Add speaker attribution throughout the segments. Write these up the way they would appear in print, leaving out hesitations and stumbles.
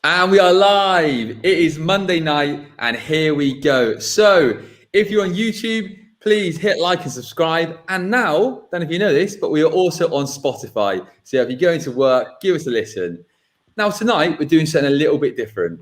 Speaker 1: And we are live. It is Monday night, and here we go. So, if you're on YouTube, please hit like and subscribe. And now, don't know if you know this, but we are also on Spotify. So, if you're going to work, give us a listen. Now, tonight, we're doing something a little bit different.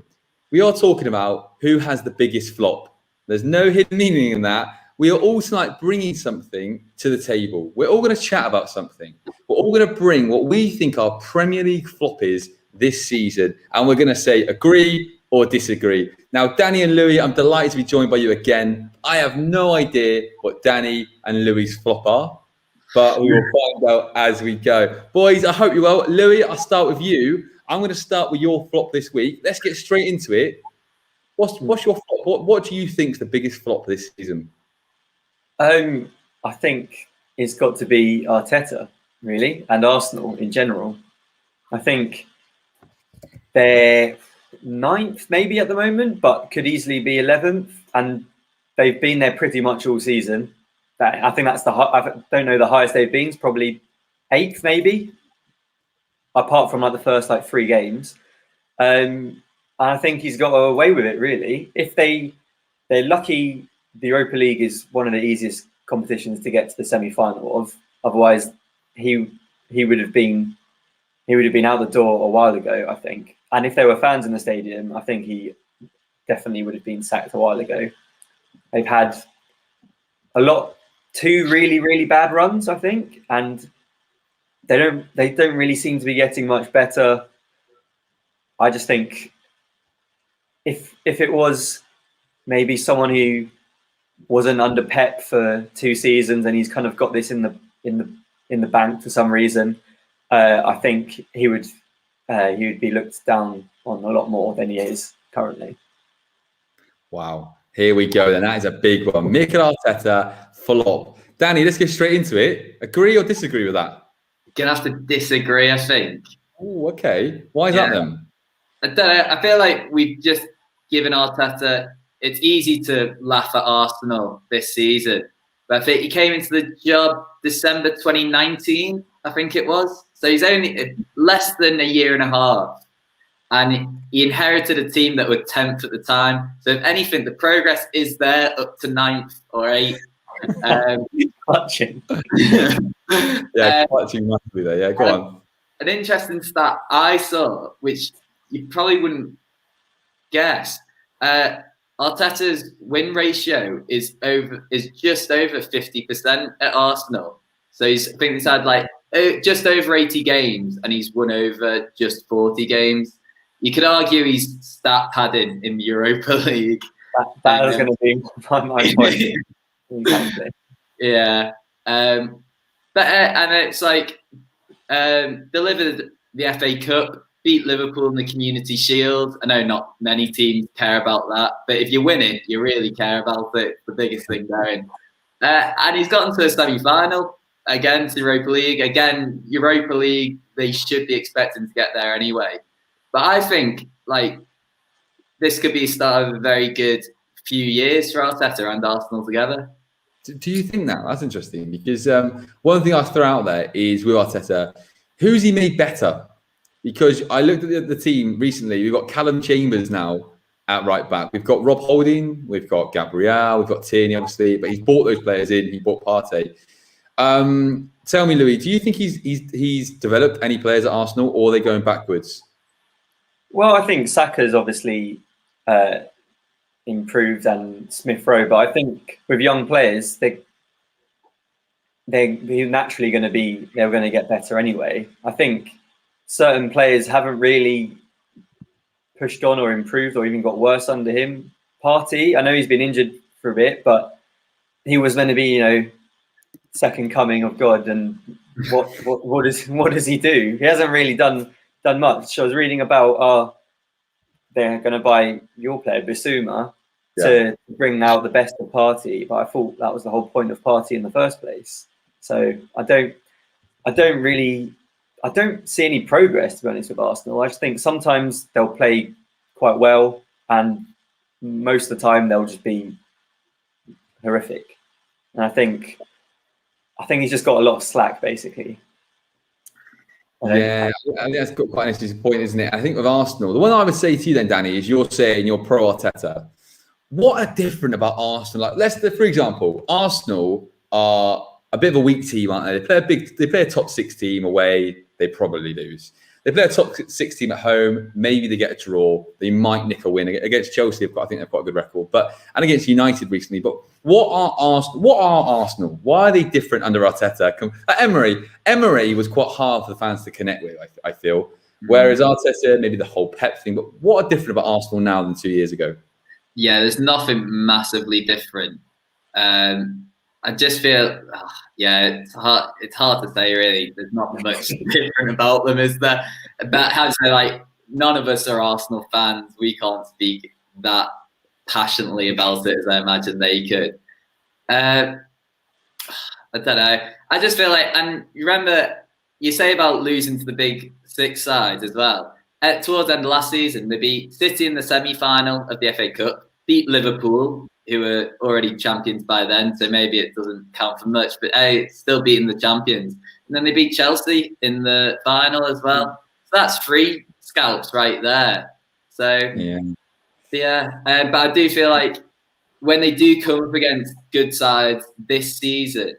Speaker 1: We are talking about who has the biggest flop. There's no hidden meaning in that. We are all tonight bringing something to the table. We're all going to chat about something. We're all going to bring what we think our Premier League flop is this season, and we're going to say agree or disagree. Now, Danny and Louis, I'm delighted to be joined by you again. I have no idea what Danny and Louis' flop are, but we will find out as we go. Boys, I hope you're well. Louis, I'll start with you. I'm going to start with your flop this week. Let's get straight into it. What's your flop? What do you think is the biggest flop this season?
Speaker 2: I think it's got to be Arteta, really, and Arsenal in general. I think they're 9th maybe at the moment, but could easily be 11th, and they've been there pretty much all season. I think that's I don't know the highest they've been. It's probably 8th maybe, apart from like the first 3 games. And I think he's got away with it really. If they're lucky, the Europa League is one of the easiest competitions to get to the semi-final of. Otherwise, he would have been out the door a while ago, I think. And if there were fans in the stadium, I think he definitely would have been sacked a while ago. They've had two really, really bad runs, I think, and they don't really seem to be getting much better. I just think if it was maybe someone who wasn't under Pep for 2 seasons and he's kind of got this in the bank for some reason, I think he would be looked down on a lot more than he is currently.
Speaker 1: Wow, here we go. Then that is a big one. Mikel Arteta, flop. Danny, let's get straight into it. Agree or disagree with that?
Speaker 3: Gonna have to disagree, I think.
Speaker 1: Oh, okay. Why is that then?
Speaker 3: I don't know. I feel like we've just given Arteta. It's easy to laugh at Arsenal this season, but I think he came into the job December 2019, I think it was. So he's only less than a year and a half, and he inherited a team that were 10th at the time. So if anything, the progress is there up to 9th or 8th.
Speaker 2: Clutching.
Speaker 1: Clutching massively there. Yeah, go on.
Speaker 3: An interesting stat I saw, which you probably wouldn't guess. Arteta's win ratio is just over 50% at Arsenal. So I think he's had just over 80 games, and he's won over just 40 games. You could argue he's stat padding in the Europa League.
Speaker 2: That was going to be my point. Exactly.
Speaker 3: Yeah. And it's delivered the FA Cup, beat Liverpool in the Community Shield. I know not many teams care about that, but if you win it, you really care about it. It's the biggest thing going. And he's gotten to a semi-final again to Europa League. Again, Europa League, they should be expecting to get there anyway. But I think this could be a start of a very good few years for Arteta and Arsenal together.
Speaker 1: Do you think that? That's interesting, because one thing I throw out there is with Arteta, who's he made better? Because I looked at the team recently. We've got Callum Chambers now at right back. We've got Rob Holding. We've got Gabriel. We've got Tierney, obviously. But he's bought those players in. He bought Partey. Tell me, Louis, do you think he's developed any players at Arsenal, or are they going backwards?
Speaker 2: Well, I think Saka's obviously improved, and Smith Rowe. But I think with young players, they're naturally going to get better anyway. I think certain players haven't really pushed on or improved or even got worse under him. Partey, I know he's been injured for a bit, but he was meant to be, second coming of God. And what does he do? He hasn't really done much. I was reading about they're going to buy your player Bissouma to bring out the best of Partey, but I thought that was the whole point of Partey in the first place. So I don't see any progress, to be honest, with Arsenal. I just think sometimes they'll play quite well, and most of the time they'll just be horrific. And I think he's just got a lot of slack, basically.
Speaker 1: Yeah, I think that's got quite an interesting point, isn't it? I think with Arsenal, the one I would say to you then, Danny, is you're saying you're pro Arteta. What are different about Arsenal? Like Leicester, for example, Arsenal are a bit of a weak team, aren't they? They play a top 6 team away, they probably lose. They play a top 6 team at home, maybe they get a draw, they might nick a win against Chelsea. I think they've got a good record, and against United recently. But what are Arsenal? Why are they different under Arteta? Emery was quite hard for the fans to connect with, I feel. Whereas Arteta, maybe the whole Pep thing. But what are different about Arsenal now than 2 years ago?
Speaker 3: Yeah, there's nothing massively different. I just feel, it's hard. It's hard to say really. There's not much different about them, is there? But how to say, like, none of us are Arsenal fans. We can't speak that passionately about it as I imagine they could. I don't know. I just feel like, and you remember you say about losing to the big 6 sides as well. Towards the end of last season, they beat City in the semi-final of the FA Cup, beat Liverpool, who were already champions by then, so maybe it doesn't count for much, but still beating the champions. And then they beat Chelsea in the final as well. So that's 3 scalps right there. So, but I do feel like when they do come up against good sides this season,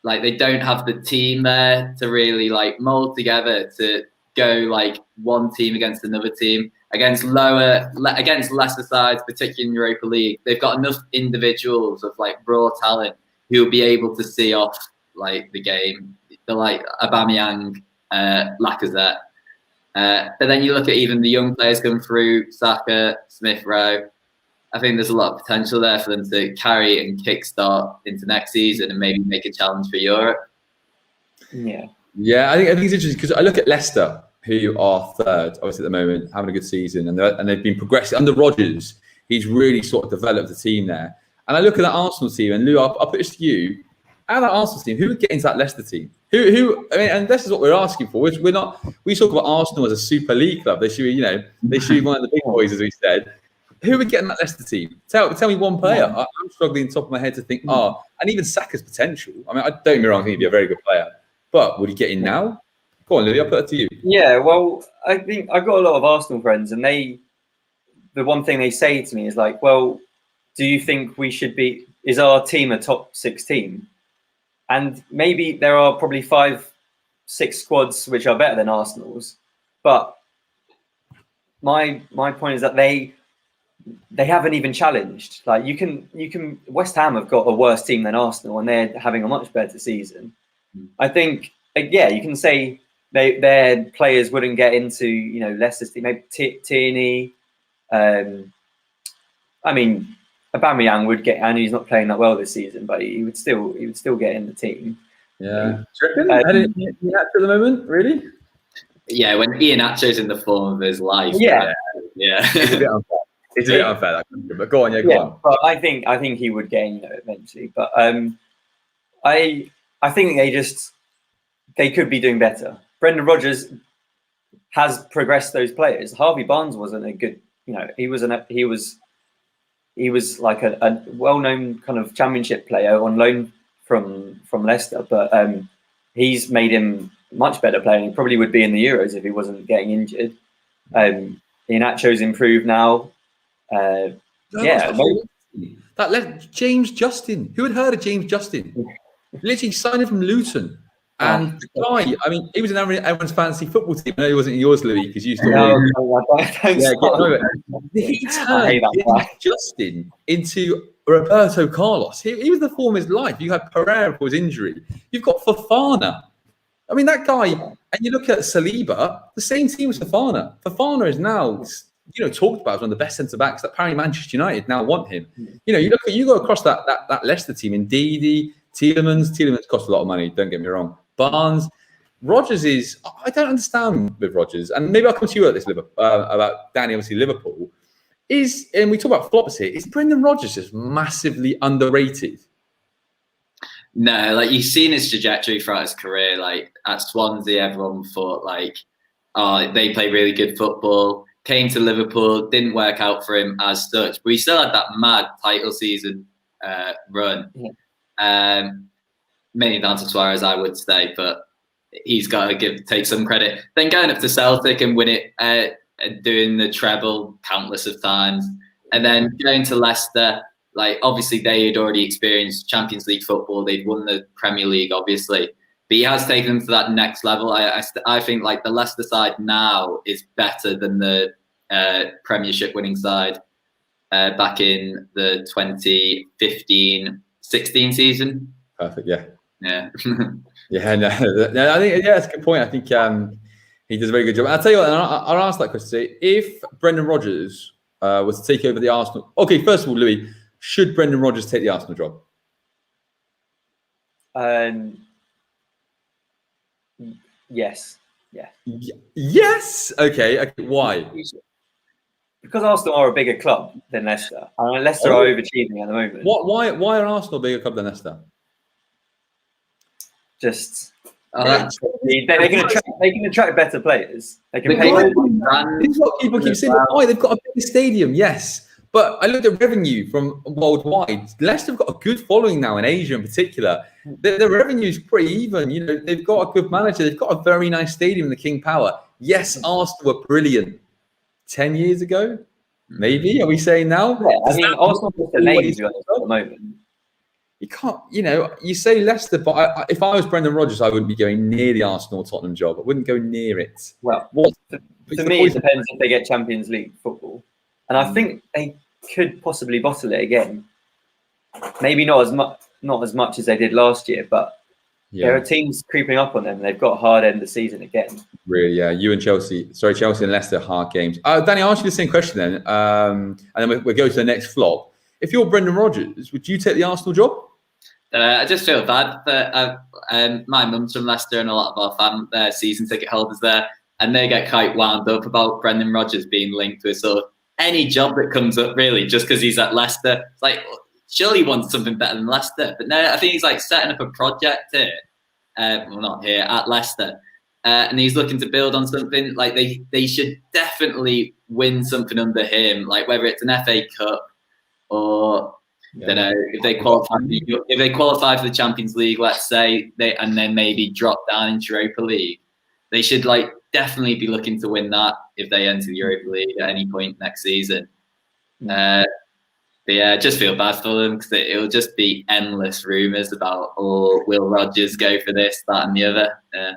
Speaker 3: like they don't have the team there to really like mold together to go like one team against another team. Against lesser sides, particularly in Europa League, they've got enough individuals of like raw talent who will be able to see off like the game. They're like Aubameyang, Lacazette. But then you look at even the young players coming through, Saka, Smith Rowe. I think there's a lot of potential there for them to carry and kickstart into next season and maybe make a challenge for Europe.
Speaker 1: Yeah, I think it's interesting because I look at Leicester, who are third, obviously at the moment, having a good season, and they've been progressing under Rodgers. He's really sort of developed the team there. And I look at that Arsenal team, and Lou, I'll put this to you: out of that Arsenal team, who would get into that Leicester team? Who? I mean, and this is what we're asking for. We talk about Arsenal as a Super League club. They should be one of the big boys, as we said. Who would get in that Leicester team? Tell me one player. I'm struggling top of my head to think. And even Saka's potential. I mean, don't get me wrong, I think he'd be a very good player, but would he get in now? Go on, Lily, I'll put it to you.
Speaker 2: Yeah, well, I think I've got a lot of Arsenal friends, and the one thing they say to me is like, well, do you think is our team a top 6 team? And maybe there are probably 5-6 squads which are better than Arsenal's, but my point is that they haven't even challenged. Like you can West Ham have got a worse team than Arsenal, and they're having a much better season. I think, you can say their players wouldn't get into Leicester's team. Maybe Tierney. I mean, Aubameyang would get, and he's not playing that well this season, but he would still get in the team.
Speaker 1: Yeah. Do you reckon? At the moment, really?
Speaker 3: Yeah, when Iheanacho's in the form of his life.
Speaker 2: Yeah.
Speaker 1: It's a bit unfair. It's a bit unfair, but go on, go on.
Speaker 2: But I think he would get in eventually. But I think they could be doing better. Brendan Rodgers has progressed those players. Harvey Barnes wasn't a good, he was like a well-known kind of championship player on loan from Leicester, but he's made him much better player. He probably would be in the Euros if he wasn't getting injured. Iheanacho's improved now.
Speaker 1: That left James Justin. Who had heard of James Justin? Literally signed him from Luton. And the guy, I mean, he was in everyone's fantasy football team. I know he wasn't in yours, Louis, because you used to. He turned Justin into Roberto Carlos. He was the form of his life. You had Pereira for his injury. You've got Fofana. I mean, that guy, and you look at Saliba, the same team as Fofana. Fofana is now, talked about as one of the best centre backs that apparently Manchester United now want him. You go across that Leicester team in Ndidi, Tielemans cost a lot of money, don't get me wrong. Barnes, Rodgers I don't understand with Rodgers, and maybe I'll come to you about Danny, obviously Liverpool. And we talk about flops here, is Brendan Rodgers just massively underrated?
Speaker 3: No, like you've seen his trajectory throughout his career. Like at Swansea, everyone thought they play really good football. Came to Liverpool, didn't work out for him as such, but he still had that mad title season run. Mainly down to Suarez, I would say, but he's got to take some credit. Then going up to Celtic and win it, and doing the treble countless of times, and then going to Leicester. Like, obviously they had already experienced Champions League football. They'd won the Premier League, obviously, but he has taken them to that next level. I think like the Leicester side now is better than the Premiership winning side back in the 2015-16 season.
Speaker 1: Perfect. Yeah.
Speaker 3: Yeah.
Speaker 1: Yeah. No, I think that's a good point. I think he does a very good job. I'll tell you what. I'll ask that question. If Brendan Rodgers was to take over the Arsenal, okay. First of all, Louis, should Brendan Rodgers take the Arsenal job?
Speaker 2: Yes. Yeah.
Speaker 1: Yes. Okay. Why?
Speaker 2: Because Arsenal are a bigger club than Leicester. And Leicester are overachieving at the moment.
Speaker 1: Why are Arsenal a bigger club than Leicester?
Speaker 2: Just they can attract better players. They can pay.
Speaker 1: This is what people keep saying. Why they've got a bigger stadium? Yes, but I looked at revenue from worldwide. Leicester have got a good following now in Asia, in particular. Their revenue is pretty even. You know, they've got a good manager. They've got a very nice stadium, the King Power. Yes, Arsenal were brilliant 10 years ago. Maybe are we saying now?
Speaker 2: Yeah, I mean, Arsenal is the names at the moment.
Speaker 1: You can't, you say Leicester, but if I was Brendan Rodgers, I wouldn't be going near the Arsenal-Tottenham job. I wouldn't go near it.
Speaker 2: Well, for me, it depends if they get Champions League football. And I think they could possibly bottle it again. Maybe not as much as they did last year, but there are teams creeping up on them. They've got a hard end of the season again.
Speaker 1: Really, yeah. Chelsea and Leicester, hard games. Danny, I'll ask you the same question then. And then we'll go to the next flop. If you're Brendan Rodgers, would you take the Arsenal job?
Speaker 3: I just feel bad that my mum's from Leicester and a lot of our season ticket holders there, and they get quite wound up about Brendan Rodgers being linked with sort of any job that comes up, really, just because he's at Leicester. It's like, surely he wants something better than Leicester. But no, I think he's like setting up a project here. Well, not here, at Leicester. And he's looking to build on something. Like they should definitely win something under him, like whether it's an FA Cup or I don't know, if they qualify for the Champions League, let's say, and then maybe drop down into Europa League. They should definitely be looking to win that if they enter the Europa League at any point next season. But yeah, just feel bad for them because it'll just be endless rumours about, will Rodgers go for this, that, and the other.
Speaker 1: Yeah.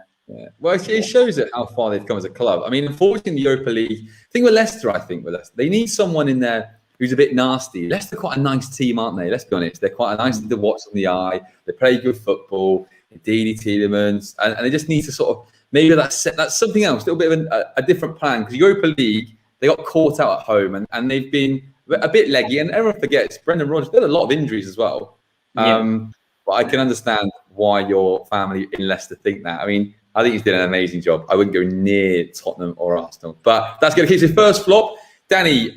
Speaker 1: Well, it shows it how far they've come as a club. I mean, unfortunately, in the Europa League, thing with Leicester, they need someone in there who's a bit nasty. Leicester are quite a nice team, aren't they? Let's be honest. They're quite a nice to watch on the eye. They play good football. Didi Tielemans, and they just need to sort of maybe that's something else, a little bit of a different plan. Because Europa League, they got caught out at home and they've been a bit leggy. And everyone forgets Brendan Rodgers. There are a lot of injuries as well. But I can understand why your family in Leicester think that. I mean, I think he's done an amazing job. I wouldn't go near Tottenham or Arsenal. But that's going to keep his first flop. Danny,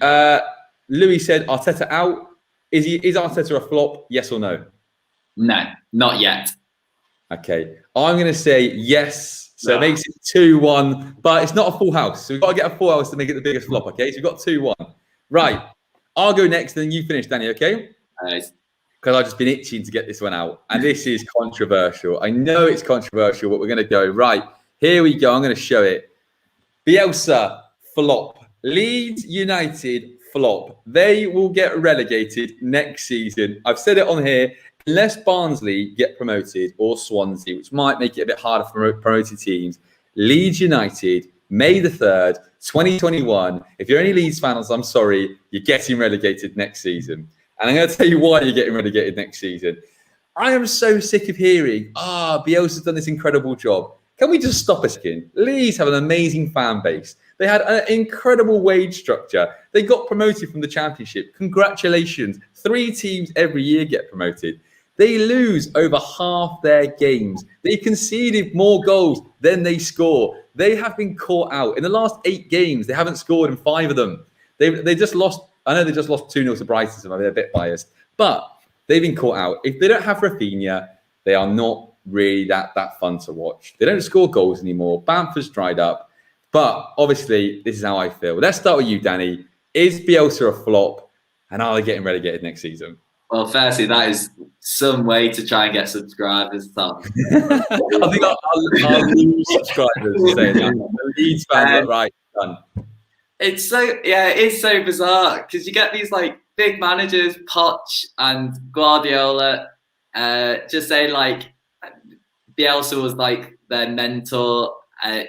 Speaker 1: Louis said Arteta out. Is Arteta a flop? Yes or no?
Speaker 3: No, not yet.
Speaker 1: Okay. I'm going to say yes. So it makes it 2-1. But it's not a full house. So we've got to get a full house to make it the biggest flop. Okay. So we've got 2-1. Right. I'll go next and then you finish, Danny. Okay.
Speaker 3: Nice.
Speaker 1: Because I've just been itching to get this one out. And this is controversial. I know it's controversial, but we're going to go. Right, here we go. I'm going to show it. Bielsa, flop. Leeds United, flop. They will get relegated next season. I've said it on here. Unless Barnsley get promoted or Swansea, which might make it a bit harder for promoted teams, Leeds United, May the 3rd, 2021. If you're any Leeds fans, I'm sorry, you're getting relegated next season. And I'm going to tell you why you're getting relegated next season. I am so sick of hearing, Bielsa's done this incredible job. Can we just stop a second? Leeds have an amazing fan base. They had an incredible wage structure. They got promoted from the Championship. Congratulations. 3 teams every year get promoted. They lose over half their games. They conceded more goals than they score. They have been caught out. In the last 8 games, they haven't scored in 5 of them. They just lost. I know they just lost 2-0 to Brighton, so they're a bit biased. But they've been caught out. If they don't have Rafinha, they are not really that fun to watch. They don't score goals anymore. Bamford's dried up. But obviously, this is how I feel. Let's start with you, Danny. Is Bielsa a flop? And are they getting relegated next season?
Speaker 3: Well, firstly, that is some way to try and get subscribers, Tom.
Speaker 1: I think I'll lose subscribers saying that. The Leeds fans look right. Done.
Speaker 3: It's so bizarre because you get these like big managers, Poch and Guardiola, just saying like Bielsa was like their mentor.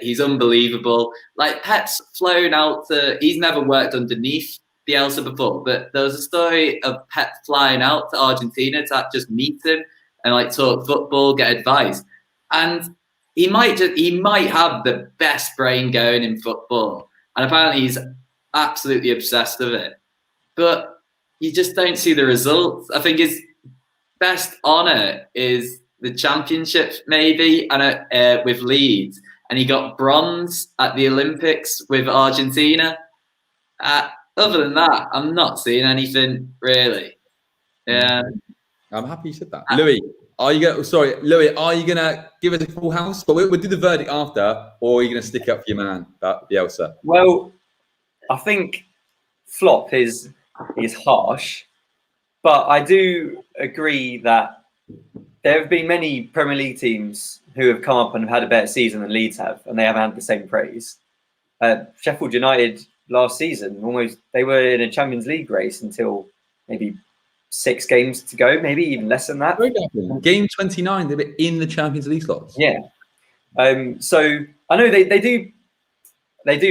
Speaker 3: He's unbelievable. Like Pep's flown out he's never worked underneath Bielsa before, but there was a story of Pep flying out to Argentina to just meet him and like talk football, get advice. And he might have the best brain going in football. And apparently he's absolutely obsessed with it. But you just don't see the results. I think his best honour is the championships, maybe, and with Leeds. And he got bronze at the Olympics with Argentina. Other than that, I'm not seeing anything, really. Yeah.
Speaker 1: I'm happy you said that. Louis, are you going to give us a full house? But we'll do the verdict after, or are you going to stick up for your man, Bielsa?
Speaker 2: Well, I think flop is harsh, but I do agree that there have been many Premier League teams who have come up and have had a better season than Leeds have, and they haven't had the same praise. Sheffield United last season, they were in a Champions League race until maybe 6 games to go, maybe even less than that.
Speaker 1: Game 29, they were in the Champions League slots.
Speaker 2: Yeah. So I know they do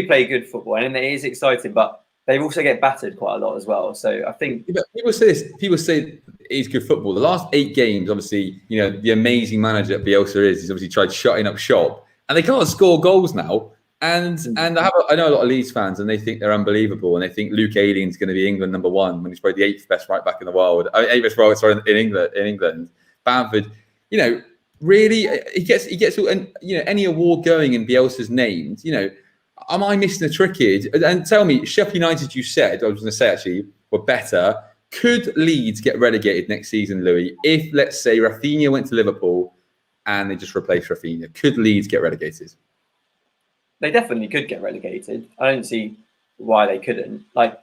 Speaker 2: play good football, and it is exciting, but they also get battered quite a lot as well. So I think
Speaker 1: people say it's good football. The last 8 games, obviously, the amazing manager that Bielsa he's obviously tried shutting up shop, and they can't score goals now. And I know a lot of Leeds fans, and they think they're unbelievable, and they think Luke Ayling's going to be England #1 when he's probably the 8th best right back in the world. 8th best right, sorry, in England. Bamford, really, he gets any award going in Bielsa's names. Am I missing a trick here? And tell me, Sheffield United, you said, I was going to say actually, were better. Could Leeds get relegated next season, Louis? If, let's say, Rafinha went to Liverpool and they just replaced Rafinha, could Leeds get relegated?
Speaker 2: They definitely could get relegated. I don't see why they couldn't. I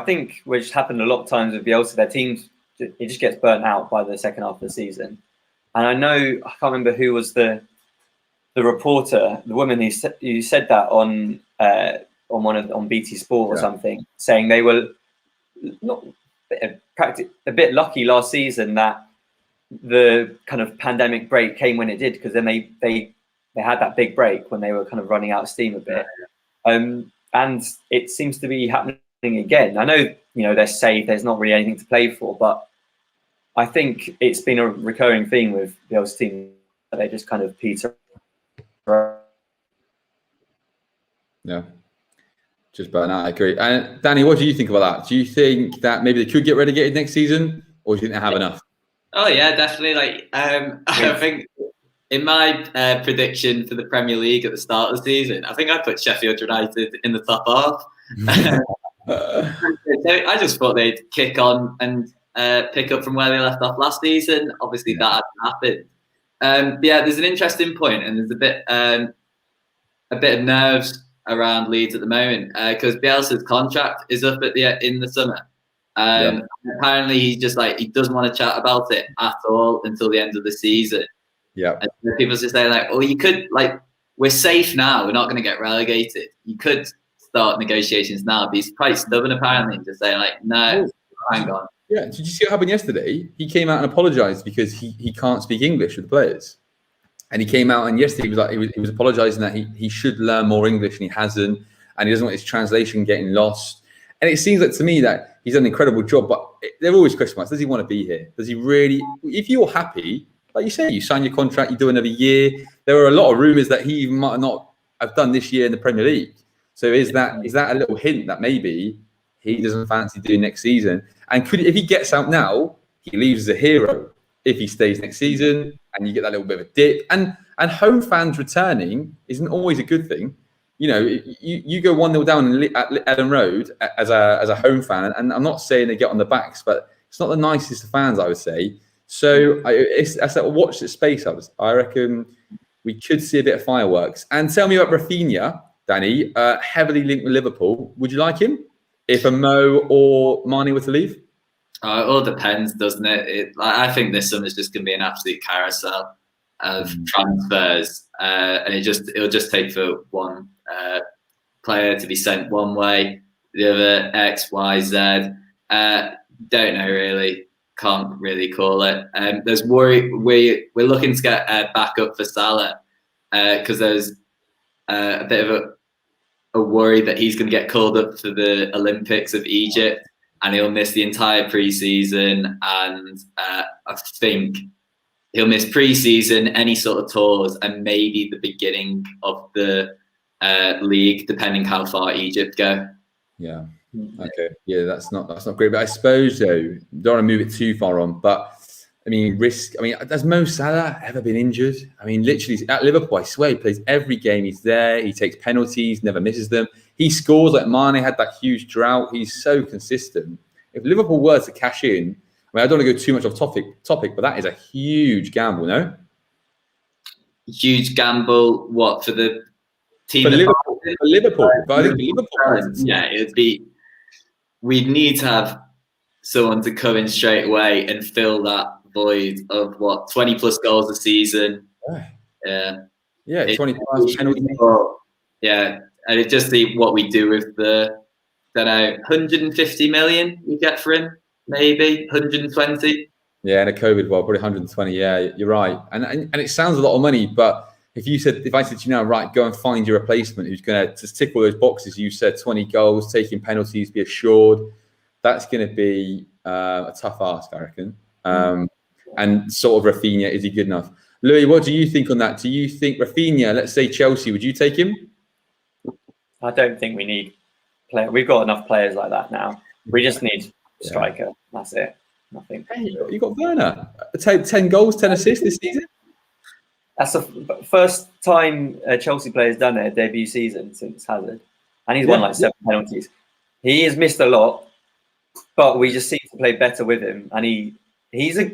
Speaker 2: think which happened a lot of times with Bielsa, their teams, it just gets burnt out by the second half of the season. And I can't remember who was the reporter, the woman who said that on BT Sport or something, saying they were not a bit lucky last season that the kind of pandemic break came when it did, because then they had that big break when they were kind of running out of steam a bit. And it seems to be happening again. I know, they're safe, there's not really anything to play for, but I think it's been a recurring theme with Bielsa's team that they just kind of peter.
Speaker 1: Yeah, just burn out. I agree. And Danny, what do you think about that? Do you think that maybe they could get relegated next season, or do you think they have enough?
Speaker 3: Oh yeah, definitely. I think in my prediction for the Premier League at the start of the season, I think I put Sheffield United in the top half. I just thought they'd kick on and pick up from where they left off last season. Obviously, that hadn't happened. There's an interesting point, and there's a bit of nerves around Leeds at the moment because Bielsa's contract is up in the summer. Apparently, he's just he doesn't want to chat about it at all until the end of the season. Yeah, and people just saying you could we're safe now. We're not going to get relegated. You could start negotiations now. But he's quite stubborn apparently, just saying no, hang on.
Speaker 1: Yeah, did you see what happened yesterday? He came out and apologised because he can't speak English with the players, and he came out and yesterday he was apologising that he should learn more English and he hasn't, and he doesn't want his translation getting lost. And it seems to me that he's done an incredible job, but there are always question marks. Does he want to be here? Does he really? If you're happy, like you say, you sign your contract, you do another year. There are a lot of rumours that he might not have done this year in the Premier League. So is that a little hint that maybe he doesn't fancy doing next season? And if he gets out now, he leaves as a hero. If he stays next season, and you get that little bit of a dip, and home fans returning isn't always a good thing. You go 1-0 down at Ellen Road as a home fan, and I'm not saying they get on the backs, but it's not the nicest of fans, I would say. So I watch this space. I reckon we could see a bit of fireworks. And tell me about Rafinha, Danny, heavily linked with Liverpool. Would you like him if a Mo or Mane were to leave?
Speaker 3: It all depends, doesn't it? I think this summer's just going to be an absolute carousel of transfers, and it'll just take for one player to be sent one way, the other X, Y, Z. Don't know really. Can't really call it. There's worry. We're looking to get backup for Salah because there's a bit of a worry that he's going to get called up to the Olympics of Egypt. And he'll miss the entire pre-season, and I think he'll miss pre-season, any sort of tours, and maybe the beginning of the league, depending how far Egypt go.
Speaker 1: Yeah. Okay. Yeah, that's not great. But I suppose though, don't want to move it too far on. But I mean, has Mo Salah ever been injured? I mean, literally at Liverpool, I swear he plays every game. He's there. He takes penalties, never misses them. He scores like Mane had that huge drought. He's so consistent. If Liverpool were to cash in, I don't want to go too much off topic, but that is a huge gamble, no?
Speaker 3: Huge gamble. What for the team?
Speaker 1: For Liverpool. But I think Liverpool.
Speaker 3: Yeah, we'd need to have someone to come in straight away and fill that void of 20 plus goals a season.
Speaker 1: Yeah, 20 plus penalties.
Speaker 3: Yeah. And it just see what we do with the, 150 million we get for him, maybe 120.
Speaker 1: Yeah, in a COVID world, probably 120. Yeah, you're right. And it sounds a lot of money, but if I said to you now, right, go and find your replacement who's going to tick all those boxes, you said 20 goals, taking penalties, be assured, that's going to be a tough ask, I reckon. And sort of Rafinha, is he good enough? Louis, what do you think on that? Do you think Rafinha, let's say Chelsea, would you take him?
Speaker 2: I don't think we need we've got enough players like that now. We just need a striker. That's it. Nothing.
Speaker 1: Hey, you got Werner. 10 goals, 10 assists this season.
Speaker 2: That's the first time a Chelsea player's done their debut season since Hazard. And he's won like 7 penalties. He has missed a lot, but we just seem to play better with him. And he's a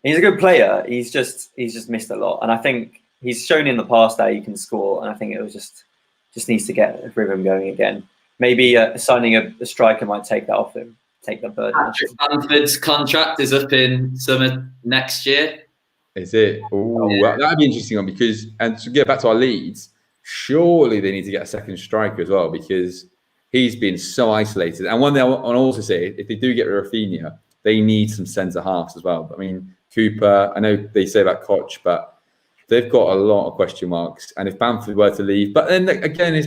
Speaker 2: good player. He's just missed a lot. And I think he's shown in the past that he can score. And I think it was just needs to get a rhythm going again. Maybe signing a striker might take that off him, take the burden.
Speaker 3: Patrick Bamford's contract is up in summer next year.
Speaker 1: Is it? That'd be an interesting one because, and to get back to our Leeds, surely they need to get a second striker as well because he's been so isolated. And one thing I want to also say, if they do get Rafinha, they need some centre halves as well. I mean, Cooper, I know they say about Koch, but they've got a lot of question marks. And if Bamford were to leave, but then again, is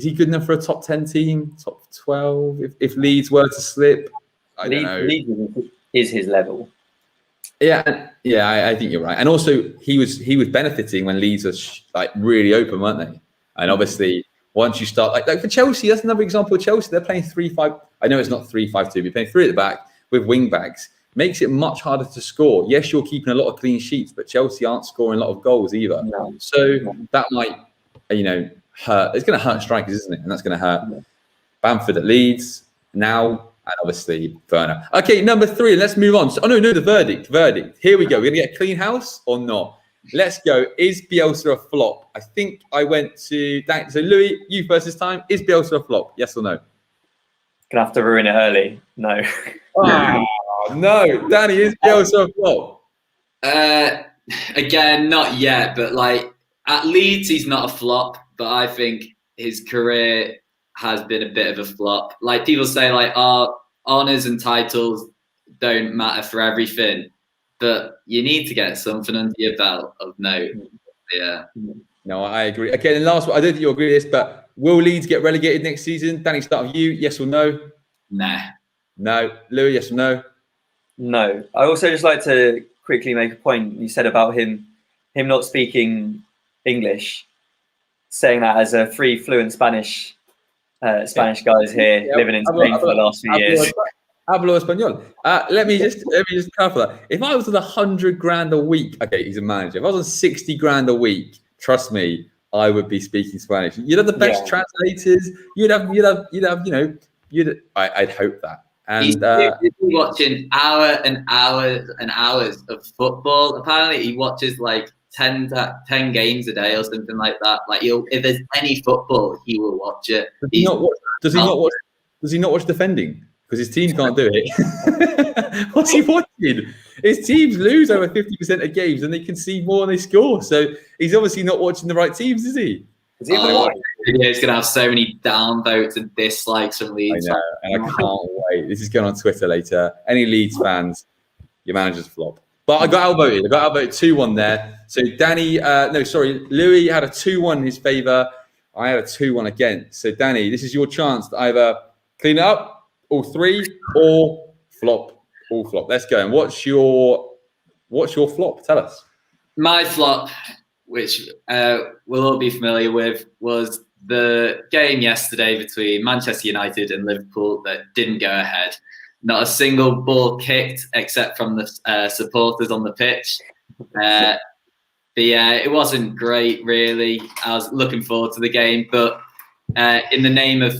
Speaker 1: he good enough for a top 10 team, top 12? If Leeds were to slip, I don't know.
Speaker 2: Leeds is his level.
Speaker 1: Yeah, I think you're right. And also, he was benefiting when Leeds was like really open, weren't they? And obviously, once you start like for Chelsea, that's another example of Chelsea. They're playing 3-5. I know it's not 3-5-2. You're playing 3 at the back with wing backs. Makes it much harder to score. Yes, you're keeping a lot of clean sheets, but Chelsea aren't scoring a lot of goals either.
Speaker 2: No.
Speaker 1: So that might, hurt. It's going to hurt strikers, isn't it? And that's going to hurt Bamford at Leeds now, and obviously Werner. Okay, number 3. Let's move on. The verdict. Here we go. We're going to get a clean house or not? Let's go. Is Bielsa a flop? I think I went to so Louis, you first this time. Is Bielsa a flop? Yes or no?
Speaker 2: Gonna have to ruin it early. No.
Speaker 1: No, Danny, is Bielsa a flop?
Speaker 3: Again, not yet, but at Leeds, he's not a flop. But I think his career has been a bit of a flop. Like people say, our honours and titles don't matter for everything, but you need to get something under your belt of note. Yeah.
Speaker 1: No, I agree. Okay, and last one, I don't think you'll agree with this, but will Leeds get relegated next season? Danny, start with you. Yes or no?
Speaker 3: Nah.
Speaker 1: No. Louis, yes or no?
Speaker 2: No. I also just like to quickly make a point. You said about him not speaking English, saying that as a 3 fluent Spanish guys here living in Spain for the last few years.
Speaker 1: Hablo español. Let me just clarify that. If I was on $100,000 a week, okay, he's a manager. If I was on 60 grand a week, trust me, I would be speaking Spanish. You'd have the best translators. I'd hope that. And
Speaker 3: he's watching hours and hours and hours of football. Apparently, he watches 10 games a day or something like that. If there's any football, he will watch it.
Speaker 1: Does he not watch defending? because his teams can't do it. What's he watching? His teams lose over 50% of games and they concede more than they score. So he's obviously not watching the right teams, is he?
Speaker 2: Is he
Speaker 3: He's going to have so many downvotes and dislikes from Leeds.
Speaker 1: I know, and I can't wait. This is going on Twitter later. Any Leeds fans, your manager's flop. But I got outvoted. I got outvoted 2-1 there. So Louis had a 2-1 in his favour. I had a 2-1 against. So Danny, this is your chance to either clean it up, all three, or flop, all flop. Let's go. And what's your flop? Tell us.
Speaker 3: My flop, which we'll all be familiar with, was the game yesterday between Manchester United and Liverpool that didn't go ahead. Not a single ball kicked except from the supporters on the pitch. It wasn't great, really. I was looking forward to the game, but in the name of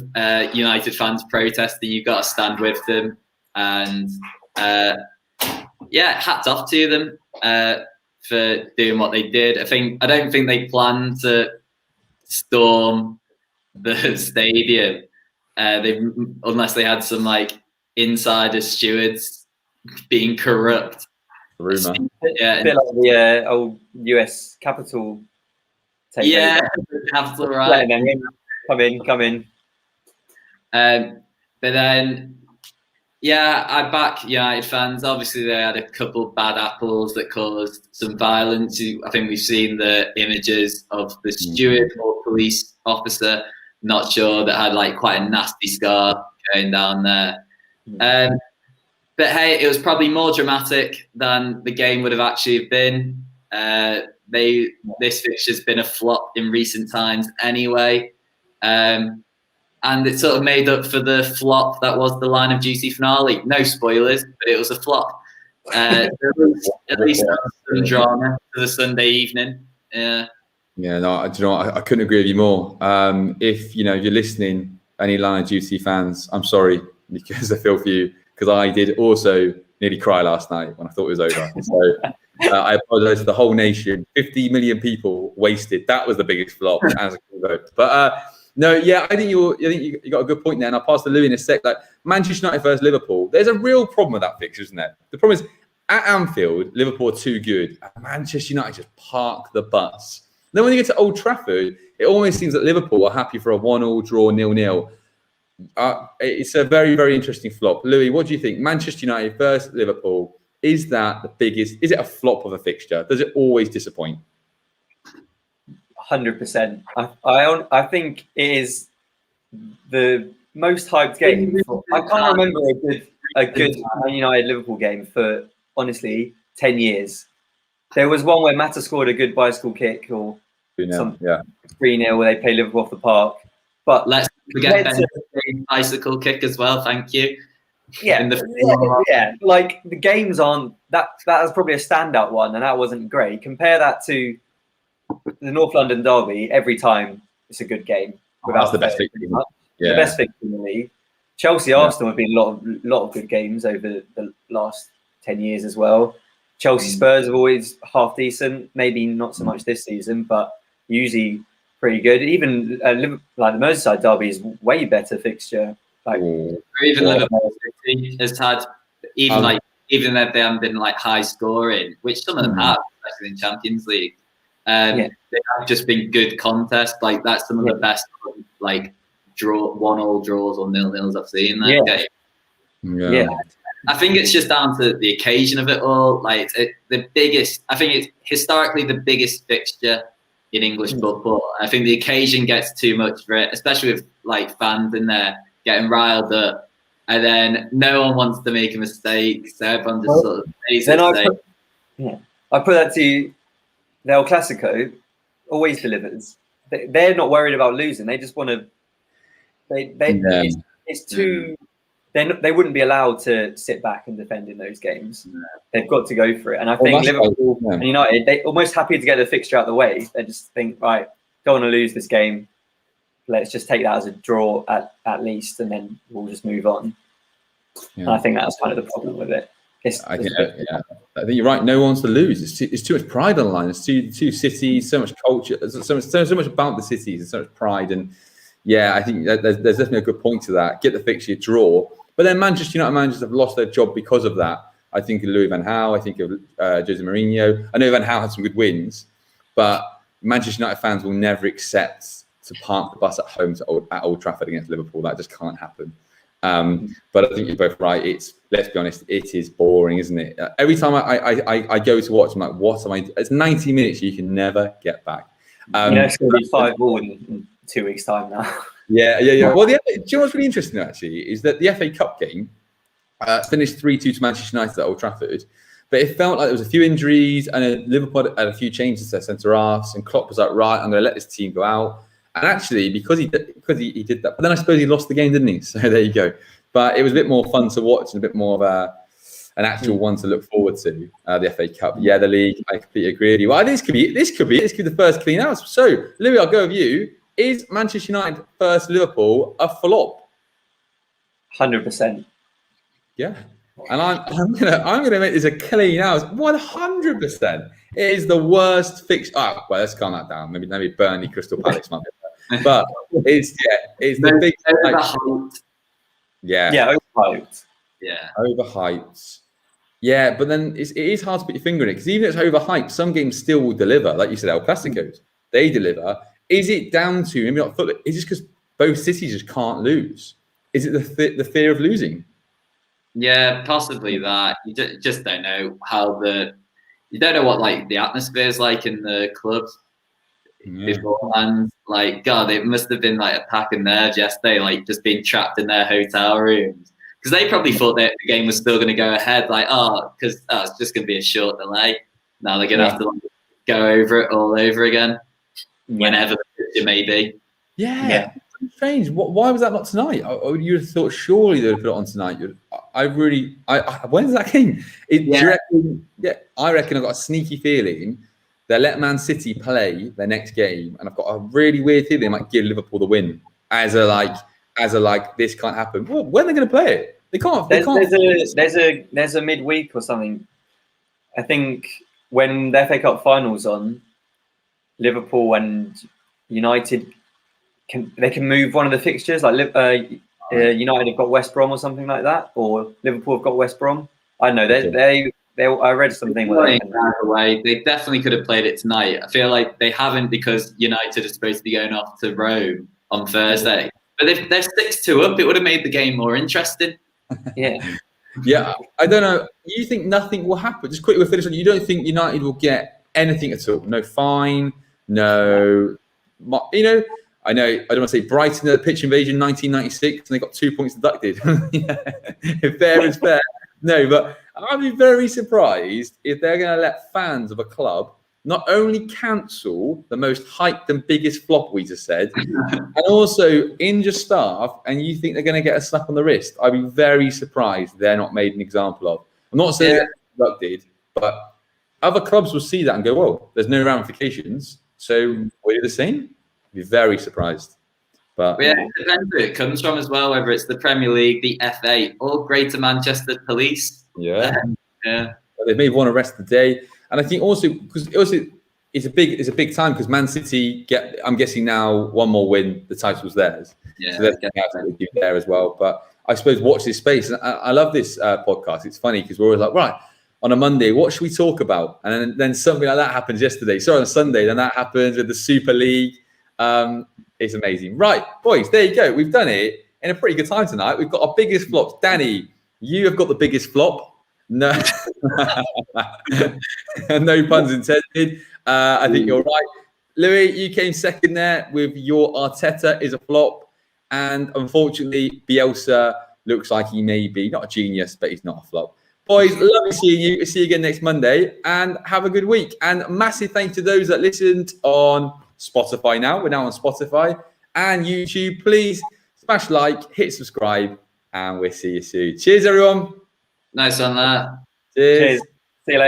Speaker 3: United fans protesting, you've got to stand with them. And hats off to them for doing what they did. I don't think they planned to storm the stadium, unless they had some insider stewards being corrupt.
Speaker 1: Rumor.
Speaker 2: Yeah, a bit like the old US Capitol takeover.
Speaker 3: Yeah, Capital, right.
Speaker 2: Come in.
Speaker 3: But then, I back United fans. Obviously, they had a couple bad apples that caused some violence. I think we've seen the images of the steward or police officer, not sure, that had quite a nasty scar going down there. But hey, it was probably more dramatic than the game would have actually been. This fixture's been a flop in recent times anyway. And it sort of made up for the flop that was the Line of Duty finale. No spoilers, but it was a flop. At least some drama for the Sunday evening. Yeah.
Speaker 1: Yeah, no, do you know what? I couldn't agree with you more. If you're listening, any Line of Duty fans, I'm sorry because I feel for you, because I did also nearly cry last night when I thought it was over. So I apologise to the whole nation. 50 million people wasted. That was the biggest flop. As a vote. But I think you got a good point there, and I'll pass to Louis in a sec. Manchester United versus Liverpool. There's a real problem with that fixture, isn't there? The problem is at Anfield, Liverpool are too good. And Manchester United just park the bus. Then when you get to Old Trafford, it almost seems that Liverpool are happy for a 1-1 draw, 0-0. It's a very, very interesting flop. Louis, what do you think? Manchester United versus Liverpool, is that the biggest? Is it a flop of a fixture? Does it always disappoint?
Speaker 2: 100%. I think it is the most hyped game. I can't remember a good Man United Liverpool game for honestly 10 years. There was one where Mata scored a good bicycle kick or 3-0 where they play Liverpool off the park. But
Speaker 3: let's forget Ben's bicycle kick as well. Thank you.
Speaker 2: Yeah, the games aren't that was probably a standout one, and that wasn't great. Compare that to the North London derby. Every time it's a good game.
Speaker 1: That's the best fixture.
Speaker 2: The best fixture in the league. Chelsea Arsenal have been a lot of good games over the last 10 years as well. Chelsea Spurs have always half decent. Maybe not so much this season, but usually pretty good. Even the Merseyside derby is way better fixture.
Speaker 3: Even Liverpool City has had even if they haven't been high scoring, which some of them have, especially in Champions League. They have just been good contests. That's some of the best draw 1-1 draws or 0-0s I've seen that game.
Speaker 1: Yeah.
Speaker 3: I think it's just down to the occasion of it all. I think it's historically the biggest fixture in English football. I think the occasion gets too much for it, especially with fans in there getting riled up, and then no one wants to make a mistake, so everyone just sort of stays it.
Speaker 2: I put that to the El Clasico. Always delivers. They're not worried about losing. They just want to. It's too. They wouldn't be allowed to sit back and defend in those games. They've got to go for it. And I think Liverpool and United, they're almost happy to get the fixture out of the way. They just think, right, don't want to lose this game. Let's just take that as a draw at least, and then we'll just move on. Yeah. And I think that's kind of the problem with it.
Speaker 1: I think you're right. No one wants to lose. It's too much pride on the line. It's two cities, so much culture, so much about the cities, and so much pride. And I think there's definitely a good point to that. Get the fixture, draw. But then Manchester United managers have lost their job because of that. I think of Louis van Gaal. I think of Jose Mourinho. I know Van Gaal had some good wins, but Manchester United fans will never accept to park the bus at home at Old Trafford against Liverpool. That just can't happen. But I think you're both right. Let's be honest, it is boring, isn't it? Every time I go to watch, I'm like, what am I? It's 90 minutes you can never get back.
Speaker 2: It's going to be 5-5 in 2 weeks' time now.
Speaker 1: Yeah. Well, do you know what's really interesting actually is that the FA Cup game finished 3-2 to Manchester United at Old Trafford, but it felt like there was a few injuries and Liverpool had a few changes to their centre halves, and Klopp was like, right, I'm going to let this team go out. And actually, because he did that, but then I suppose he lost the game, didn't he? So there you go. But it was a bit more fun to watch and a bit more of an actual one to look forward to. The FA Cup, yeah, the league. I completely agree with you. Well, this could be the first clean house. So, Louis, I'll go with you. Is Manchester United versus Liverpool a flop?
Speaker 2: 100%.
Speaker 1: Yeah, and I'm gonna make this a clean house. 100%. It is the worst fix. Oh, well, let's calm that down. Maybe Burnley, Crystal Palace might be better. But it's the big.
Speaker 3: Overhyped.
Speaker 1: Yeah,
Speaker 2: Overhyped.
Speaker 3: Yeah,
Speaker 1: overhyped. Yeah, but then it is hard to put your finger in it because even if it's overhyped, some games still will deliver. Like you said, El Clásicos, they deliver. Is it down to maybe not football? Is it just because both cities just can't lose? Is it the fear of losing?
Speaker 3: Yeah, possibly that. You just don't know you don't know what like the atmosphere is like in the clubs beforehand. Like, God, it must have been like a pack of nerves yesterday, like just being trapped in their hotel rooms because they probably thought that the game was still going to go ahead. Like, because it's just going to be a short delay. Now they're going to have to go over it all over again, whenever it may be.
Speaker 1: Yeah. Strange. Why was that not tonight? You'd have thought surely they'd put it on tonight. When's that game? I reckon I've got a sneaky feeling they'll let Man City play their next game, and I've got a really weird feeling they might give Liverpool the win as a this can't happen. Well, when are they going to play it? They can't.
Speaker 2: There's a midweek or something. I think when the FA Cup finals on, Liverpool and United. They can move one of the fixtures, like United have got West Brom or something like that, or Liverpool have got West Brom. I don't know. I read something.
Speaker 3: They definitely could have played it tonight. I feel like they haven't because United are supposed to be going off to Rome on Thursday. But if they're 6-2 up, it would have made the game more interesting.
Speaker 1: Yeah. I don't know. You think nothing will happen? Just quickly, we'll finish on. You don't think United will get anything at all? No fine. No. I know, I don't want to say Brighton at the pitch invasion 1996 and they got 2 points deducted. If fair is fair. No, but I'd be very surprised if they're going to let fans of a club not only cancel the most hyped and biggest flop we just said, and also injure staff, and you think they're going to get a slap on the wrist. I'd be very surprised they're not made an example of. I'm not saying they're deducted, but other clubs will see that and go, whoa, there's no ramifications. So we're the same? Be very surprised. But
Speaker 3: it depends where it comes from as well, whether it's the Premier League, the FA, or Greater Manchester Police.
Speaker 1: Yeah. They may want to rest the day. And I think also because it's a big time because Man City I'm guessing now one more win, the title's theirs. Yeah. So they're going to do there as well. But I suppose watch this space. And I love this podcast. It's funny because we're always like, right, on a Monday, what should we talk about? And then something like that happens yesterday. Sorry, on Sunday, then that happens with the Super League. It's amazing. Right, boys, there you go. We've done it in a pretty good time tonight. We've got our biggest flops. Danny, you have got the biggest flop. No, no puns intended. I think you're right. Louis, you came second there with your Arteta is a flop. And unfortunately, Bielsa looks like he may be not a genius, but he's not a flop. Boys, lovely seeing you. See you again next Monday and have a good week. And massive thanks to those that listened on Spotify now. We're now on Spotify and YouTube. Please smash like, hit subscribe, and we'll see you soon. Cheers, everyone.
Speaker 3: Nice on that.
Speaker 1: Cheers.